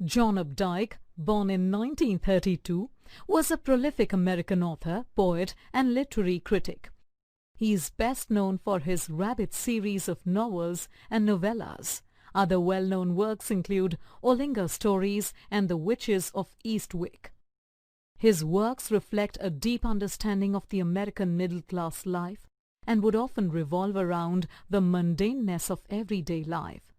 John Updike, born in 1932, was a prolific American author, poet, and literary critic. He is best known for his Rabbit series of novels and novellas. Other well-known works include Olinga Stories and The Witches of Eastwick. His works reflect a deep understanding of the American middle-class life and would often revolve around the mundaneness of everyday life.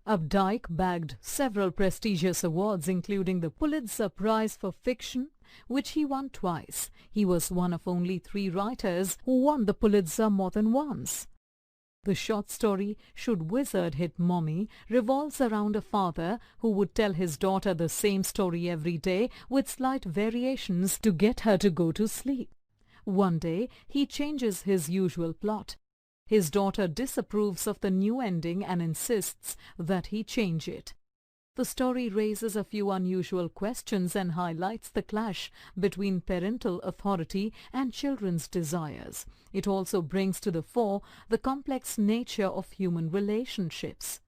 Updike bagged several prestigious awards, including the Pulitzer Prize for Fiction, which he won twice. He was one of only 3 writers who won the Pulitzer more than once. The short story Should Wizard Hit Mommy revolves around a father who would tell his daughter the same story every day with slight variations to get her to go to sleep. One day, he changes his usual plot. His daughter disapproves of the new ending and insists that he change it. The story raises a few unusual questions and highlights the clash between parental authority and children's desires. It also brings to the fore the complex nature of human relationships.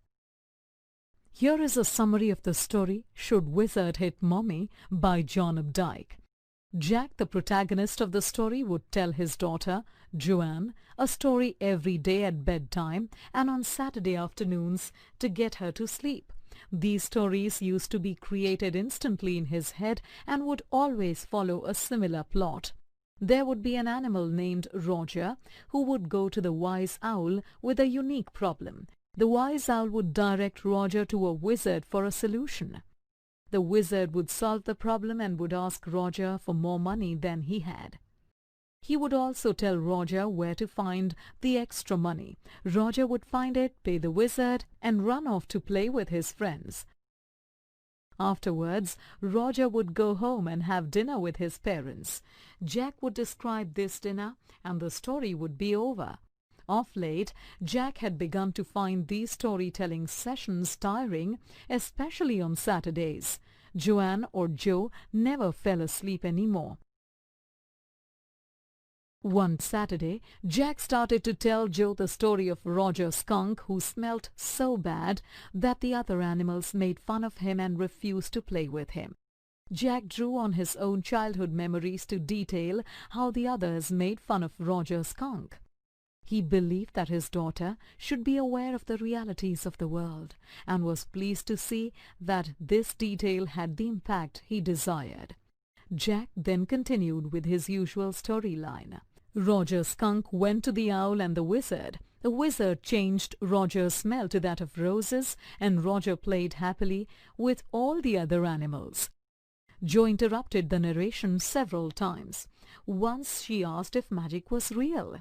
Here is a summary of the story Should Wizard Hit Mommy by John Updike. Jack, the protagonist of the story, would tell his daughter, Joanne, a story every day at bedtime and on Saturday afternoons to get her to sleep. These stories used to be created instantly in his head and would always follow a similar plot. There would be an animal named Roger who would go to the wise owl with a unique problem. The wise owl would direct Roger to a wizard for a solution. The wizard would solve the problem and would ask Roger for more money than he had. He would also tell Roger where to find the extra money. Roger would find it, pay the wizard, and run off to play with his friends. Afterwards, Roger would go home and have dinner with his parents. Jack would describe this dinner, and the story would be over. Of late, Jack had begun to find these storytelling sessions tiring, especially on Saturdays. Joanne or Joe never fell asleep anymore. One Saturday, Jack started to tell Joe the story of Roger Skunk, who smelt so bad that the other animals made fun of him and refused to play with him. Jack drew on his own childhood memories to detail how the others made fun of Roger Skunk. He believed that his daughter should be aware of the realities of the world and was pleased to see that this detail had the impact he desired. Jack then continued with his usual storyline. Roger Skunk went to the owl and the wizard. The wizard changed Roger's smell to that of roses, and Roger played happily with all the other animals. Joe interrupted the narration several times. Once she asked if magic was real.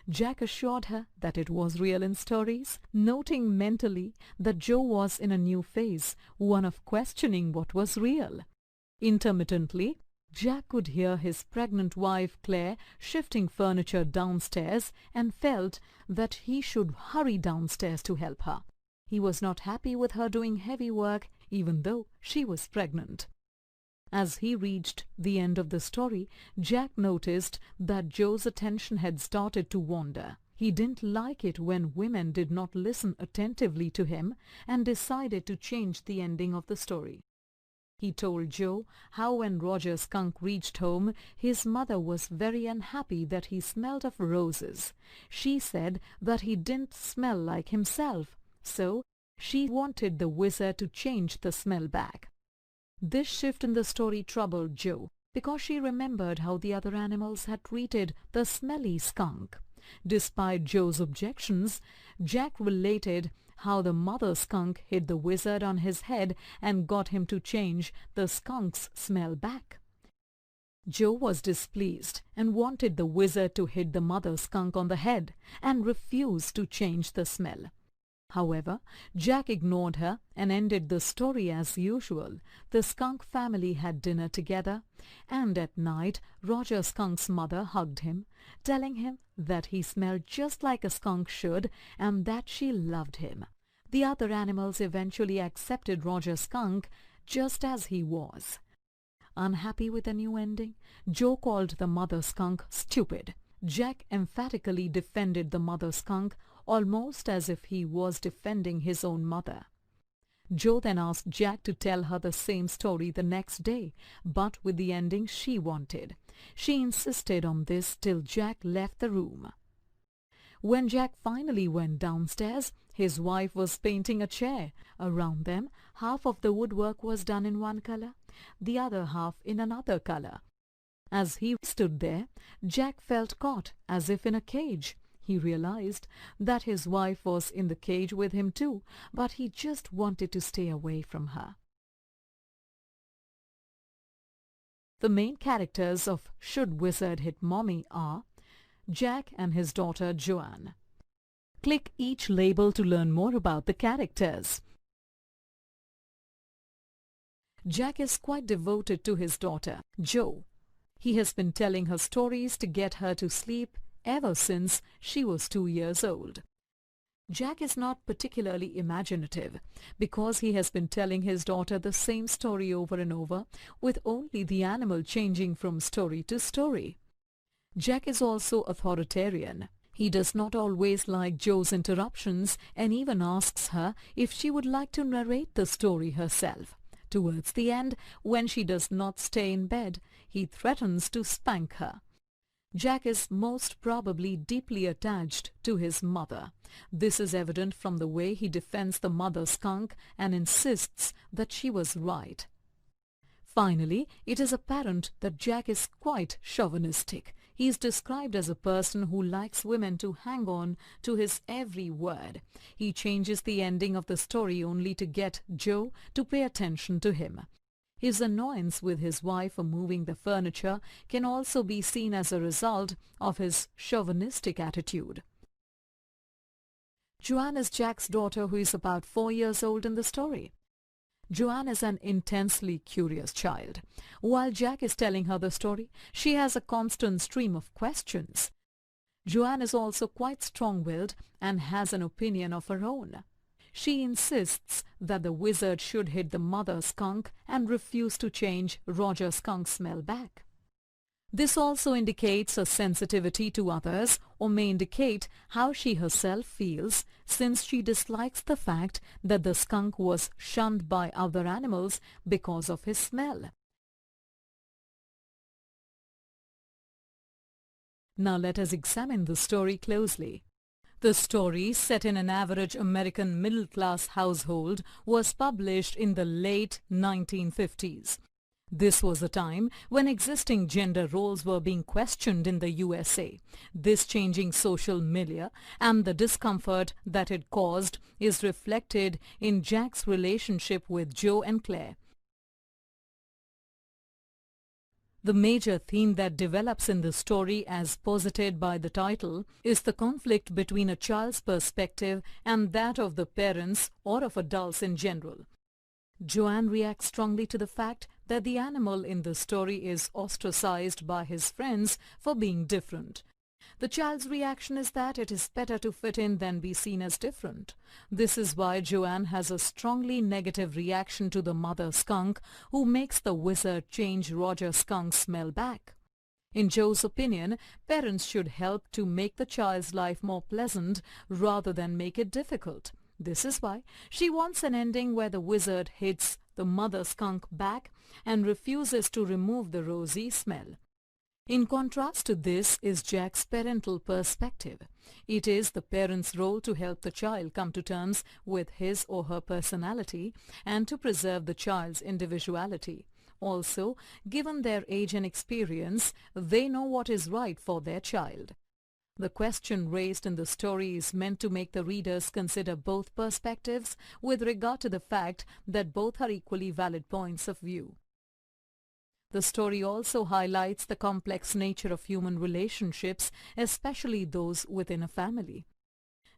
Jack assured her that it was real in stories, noting mentally that Joe was in a new phase, one of questioning what was real. Intermittently, Jack could hear his pregnant wife Claire shifting furniture downstairs and felt that he should hurry downstairs to help her. He was not happy with her doing heavy work even though she was pregnant. As he reached the end of the story, Jack noticed that Joe's attention had started to wander. He didn't like it when women did not listen attentively to him and decided to change the ending of the story. He told Joe how when Roger Skunk reached home, his mother was very unhappy that he smelled of roses. She said that he didn't smell like himself, so she wanted the wizard to change the smell back. This shift in the story troubled Joe because she remembered how the other animals had treated the smelly skunk. Despite Joe's objections, Jack related how the mother skunk hit the wizard on his head and got him to change the skunk's smell back. Joe was displeased and wanted the wizard to hit the mother skunk on the head and refused to change the smell. However, Jack ignored her and ended the story as usual. The skunk family had dinner together, and at night Roger Skunk's mother hugged him, telling him that he smelled just like a skunk should and that she loved him. The other animals eventually accepted Roger Skunk just as he was. Unhappy with the new ending, Joe called the mother skunk stupid. Jack emphatically defended the mother skunk, almost as if he was defending his own mother. Jo then asked Jack to tell her the same story the next day, but with the ending she wanted. She insisted on this till Jack left the room. When Jack finally went downstairs, his wife was painting a chair. Around them, half of the woodwork was done in one color, the other half in another color. As he stood there, Jack felt caught as if in a cage. He realized that his wife was in the cage with him too, but he just wanted to stay away from her. The main characters of Should Wizard Hit Mommy are Jack and his daughter Joanne. Click each label to learn more about the characters. Jack is quite devoted to his daughter, Jo. He has been telling her stories to get her to sleep ever since she was 2 years old. Jack is not particularly imaginative because he has been telling his daughter the same story over and over, with only the animal changing from story to story. Jack is also authoritarian. He does not always like Jo's interruptions and even asks her if she would like to narrate the story herself. Towards the end, when she does not stay in bed, he threatens to spank her. Jack is most probably deeply attached to his mother. This is evident from the way he defends the mother skunk and insists that she was right. Finally, it is apparent that Jack is quite chauvinistic. He is described as a person who likes women to hang on to his every word. He changes the ending of the story only to get Jo to pay attention to him. His annoyance with his wife for moving the furniture can also be seen as a result of his chauvinistic attitude. Joanne is Jack's daughter, who is about 4 years old in the story. Joanne is an intensely curious child. While Jack is telling her the story, she has a constant stream of questions. Joanne is also quite strong-willed and has an opinion of her own. She insists that the wizard should hit the mother skunk and refuse to change Roger Skunk's smell back. This also indicates a sensitivity to others, or may indicate how she herself feels, since she dislikes the fact that the skunk was shunned by other animals because of his smell. Now let us examine the story closely. The story, set in an average American middle-class household, was published in the late 1950s. This was a time when existing gender roles were being questioned in the USA. This changing social milieu and the discomfort that it caused is reflected in Jack's relationship with Jo and Claire. The major theme that develops in the story, as posited by the title, is the conflict between a child's perspective and that of the parents or of adults in general. Joanne reacts strongly to the fact that the animal in the story is ostracized by his friends for being different. The child's reaction is that it is better to fit in than be seen as different. This is why Joanne has a strongly negative reaction to the mother skunk, who makes the wizard change Roger Skunk's smell back. In Jo's opinion, parents should help to make the child's life more pleasant rather than make it difficult. This is why she wants an ending where the wizard hits the mother skunk back and refuses to remove the rosy smell. In contrast to this is Jack's parental perspective. It is the parent's role to help the child come to terms with his or her personality and to preserve the child's individuality. Also, given their age and experience, they know what is right for their child. The question raised in the story is meant to make the readers consider both perspectives with regard to the fact that both are equally valid points of view. The story also highlights the complex nature of human relationships, especially those within a family.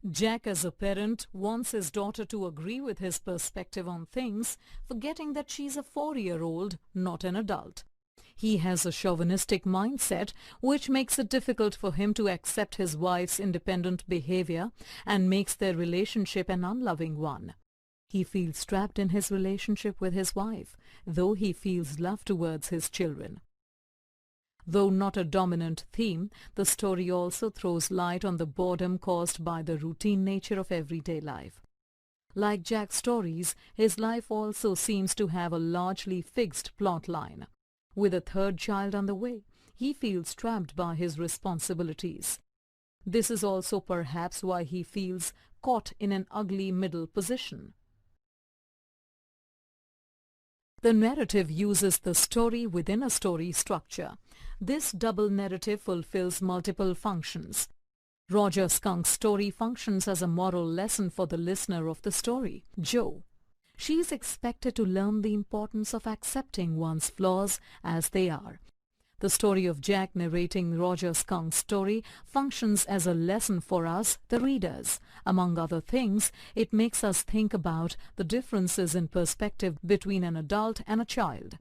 Jack, as a parent, wants his daughter to agree with his perspective on things, forgetting that she's a 4-year-old, not an adult. He has a chauvinistic mindset, which makes it difficult for him to accept his wife's independent behavior and makes their relationship an unloving one. He feels trapped in his relationship with his wife, though he feels love towards his children. Though not a dominant theme, the story also throws light on the boredom caused by the routine nature of everyday life. Like Jack's stories, his life also seems to have a largely fixed plot line. With a third child on the way, he feels trapped by his responsibilities. This is also perhaps why he feels caught in an ugly middle position. The narrative uses the story within a story structure. This double narrative fulfills multiple functions. Roger Skunk's story functions as a moral lesson for the listener of the story, Jo. She is expected to learn the importance of accepting one's flaws as they are. The story of Jack narrating Roger Skunk's story functions as a lesson for us, the readers. Among other things, it makes us think about the differences in perspective between an adult and a child.